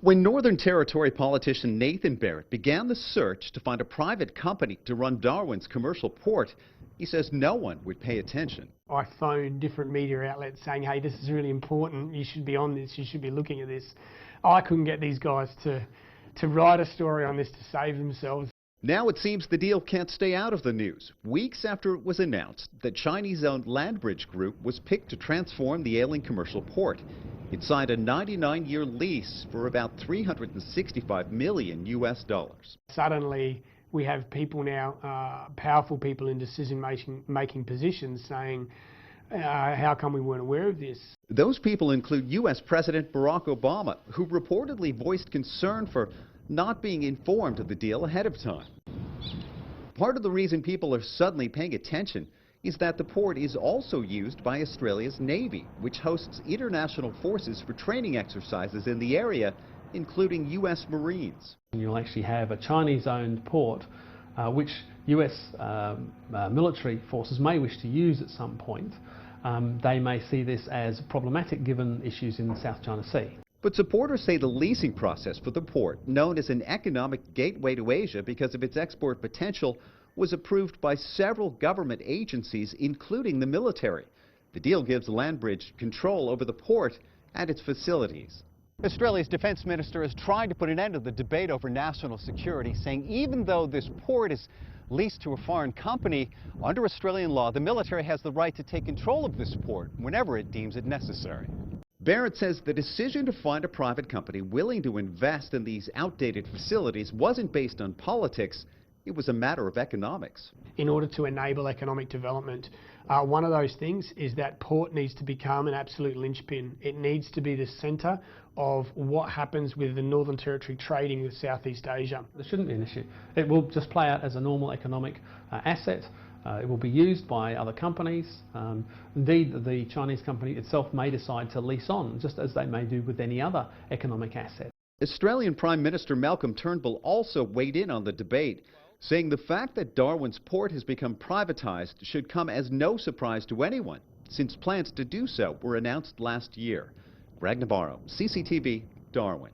When Northern Territory politician Nathan Barrett began the search to find a private company to run Darwin's commercial port, he says no one would pay attention. I phoned different media outlets saying, hey, this is really important, you should be on this, you should be looking at this. I couldn't get these guys to write a story on this to save themselves. Now it seems the deal can't stay out of the news. Weeks after it was announced, the Chinese-owned Landbridge Group was picked to transform the ailing commercial port. It signed a 99-year lease for about $365 million US. Suddenly, we have people now, powerful people in decision-making positions saying, how come we weren't aware of this? Those people include U.S. President Barack Obama, who reportedly voiced concern for not being informed of the deal ahead of time. Part of the reason people are suddenly paying attention is that the port is also used by Australia's Navy, which hosts international forces for training exercises in the area, including U.S. Marines. You'll actually have a Chinese-owned port, which U.S. military forces may wish to use at some point. They may see this as problematic given issues in the South China Sea. But supporters say the leasing process for the port, known as an economic gateway to Asia because of its export potential, was approved by several government agencies, including the military. The deal gives Landbridge control over the port and its facilities. Australia's defence minister is trying to put an end to the debate over national security, saying even though this port is leased to a foreign company, under Australian law, the military has the right to take control of this port whenever it deems it necessary. Barrett says the decision to find a private company willing to invest in these outdated facilities wasn't based on politics. It was a matter of economics. In order to enable economic development, one of those things is that port needs to become an absolute linchpin. It needs to be the centre of what happens with the Northern Territory trading with Southeast Asia. There shouldn't be an issue. It will just play out as a normal economic asset. It will be used by other companies. Indeed, the Chinese company itself may decide to lease on, just as they may do with any other economic asset. Australian Prime Minister Malcolm Turnbull also weighed in on the debate, saying the fact that Darwin's port has become privatized should come as no surprise to anyone, since plans to do so were announced last year. Greg Navarro, CCTV, Darwin.